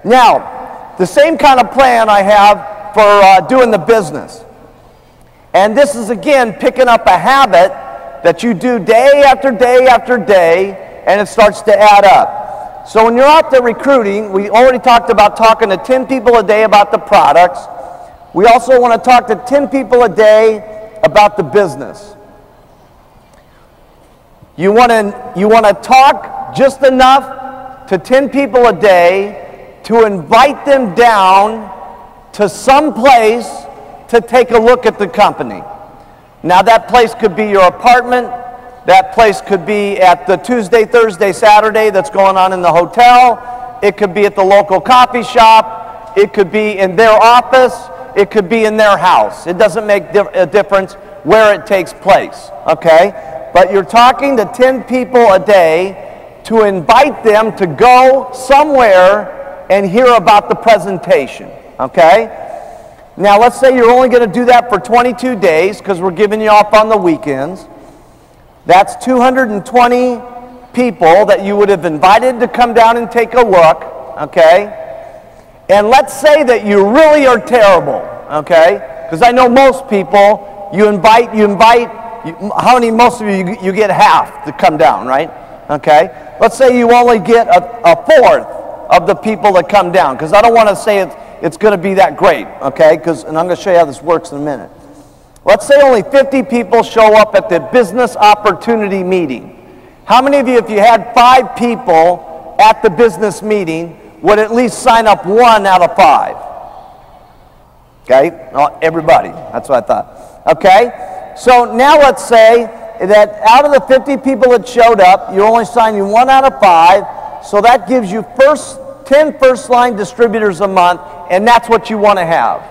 Now, the same kind of plan I have for doing the business. And this is, again, picking up a habit that you do day after day after day, and it starts to add up. So when you're out there recruiting, we already talked about talking to 10 people a day about the products. We also want to talk to 10 people a day about the business. You want to talk just enough to 10 people a day to invite them down to some place to take a look at the company. Now that place could be your apartment, that place could be at the Tuesday, Thursday, Saturday that's going on in the hotel, it could be at the local coffee shop, it could be in their office, it could be in their house. It doesn't make a difference where it takes place, okay? But you're talking to 10 people a day to invite them to go somewhere and hear about the presentation, okay? Now, let's say you're only going to do that for 22 days because we're giving you off on the weekends. That's 220 people that you would have invited to come down and take a look, okay? And let's say that you really are terrible, okay? Because I know most people, you invite, how many, most of you get half to come down, right? Okay? Let's say you only get a fourth of the people that come down, because I don't want to say it's going to be that great, okay? And I'm going to show you how this works in a minute. Let's say only 50 people show up at the business opportunity meeting. How many of you, if you had 5 people at the business meeting, would at least sign up 1 out of 5? Okay? Well, everybody. That's what I thought. Okay? So now let's say that out of the 50 people that showed up, you're only signing 1 out of 5, so that gives you 10 first-line distributors a month, and that's what you want to have.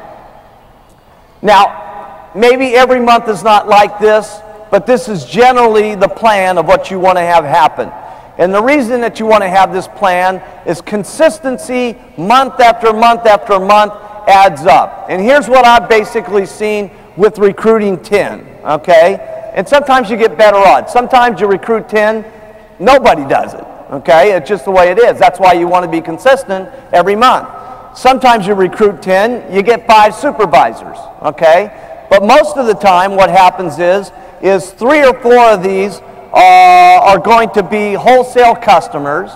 Now, maybe every month is not like this, but this is generally the plan of what you want to have happen. And the reason that you want to have this plan is consistency month after month after month adds up. And here's what I've basically seen with recruiting 10, okay? And sometimes you get better odds. Sometimes you recruit 10, nobody does it. Okay, it's just the way it is. That's why you want to be consistent every month. Sometimes you recruit 10, you get 5 supervisors, okay? But most of the time what happens is 3 or 4 of these are going to be wholesale customers.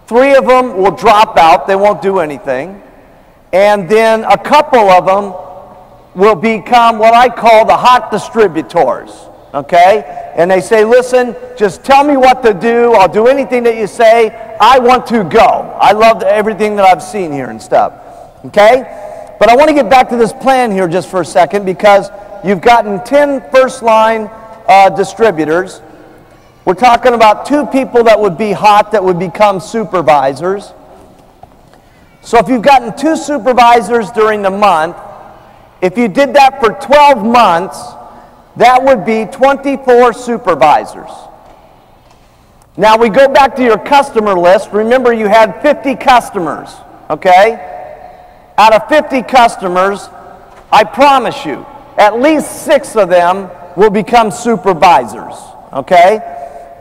3 of them will drop out, they won't do anything. And then a couple of them will become what I call the hot distributors. Okay? And they say, listen, just tell me what to do. I'll do anything that you say. I want to go. I love everything that I've seen here and stuff. Okay? But I want to get back to this plan here just for a second, because you've gotten 10 first-line distributors. We're talking about 2 people that would be hot that would become supervisors. So if you've gotten 2 supervisors during the month, if you did that for 12 months, that would be 24 supervisors. Now we go back to your customer list. Remember, you had 50 customers, okay? Out of 50 customers, I promise you, at least 6 of them will become supervisors, okay?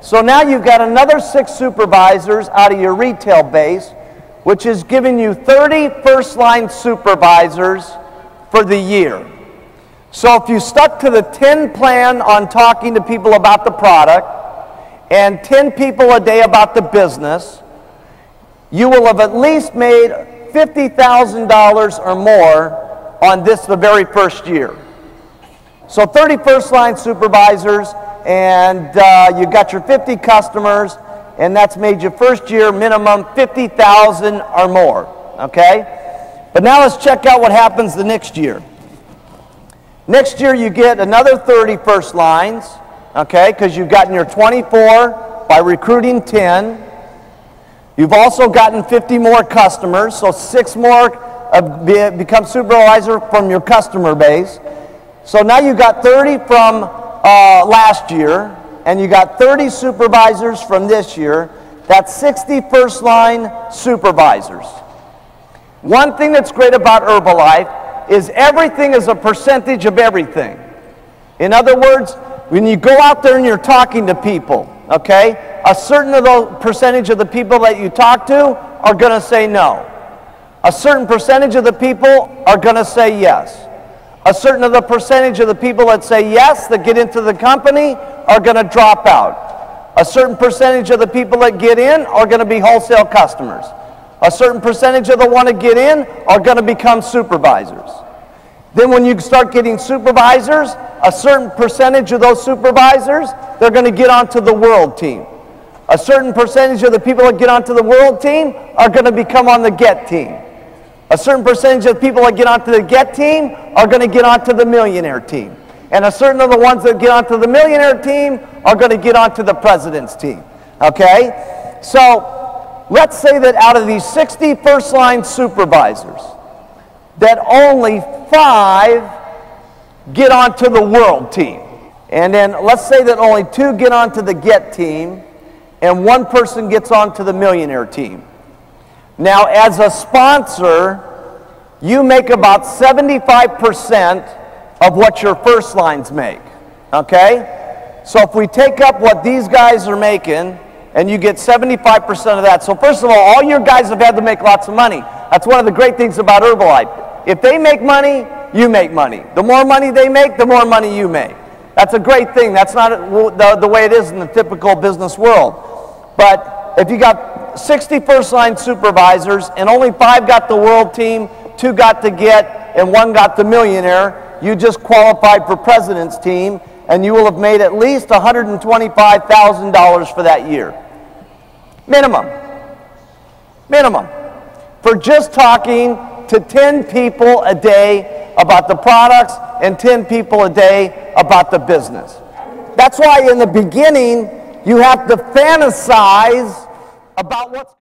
So now you've got another 6 supervisors out of your retail base, which is giving you 30 first-line supervisors for the year. So if you stuck to the 10 plan on talking to people about the product and 10 people a day about the business, you will have at least made $50,000 or more on this the very first year. So 30 first-line supervisors, and you got your 50 customers, and that's made your first year minimum $50,000 or more, okay? But now let's check out what happens the next year. Next year you get another 30 first lines, okay, because you've gotten your 24 by recruiting 10. You've also gotten 50 more customers, so 6 more become supervisor from your customer base. So now you got 30 from last year, and you got 30 supervisors from this year. That's 60 first line supervisors. One thing that's great about Herbalife is everything is a percentage of everything. In other words, when you go out there and you're talking to people, okay, a certain percentage of the people that you talk to are going to say no. A certain percentage of the people are going to say yes. A certain of the percentage of the people that say yes, that get into the company, are going to drop out. A certain percentage of the people that get in are going to be wholesale customers. A certain percentage of the one that get in are going to become supervisors. Then when you start getting supervisors, a certain percentage of those supervisors, they're going to get onto the world team. A certain percentage of the people that get onto the world team are going to become on the get team. A certain percentage of the people that get onto the get team are going to get onto the millionaire team. And a certain of the ones that get onto the millionaire team are going to get onto the president's team. Okay? So let's say that out of these 60 first-line supervisors, that only 5 get onto the world team. And then let's say that only 2 get onto the get team, and 1 person gets onto the millionaire team. Now, as a sponsor, you make about 75% of what your first lines make, okay? So if we take up what these guys are making, and you get 75% of that. So first of all your guys have had to make lots of money. That's one of the great things about Herbalife. If they make money, you make money. The more money they make, the more money you make. That's a great thing. That's not the way it is in the typical business world. But if you got 60 first-line supervisors and only 5 got the world team, 2 got the get, and 1 got the millionaire, you just qualified for president's team, and you will have made at least $125,000 for that year. Minimum. Minimum. For just talking to 10 people a day about the products and 10 people a day about the business. That's why in the beginning you have to fantasize about what's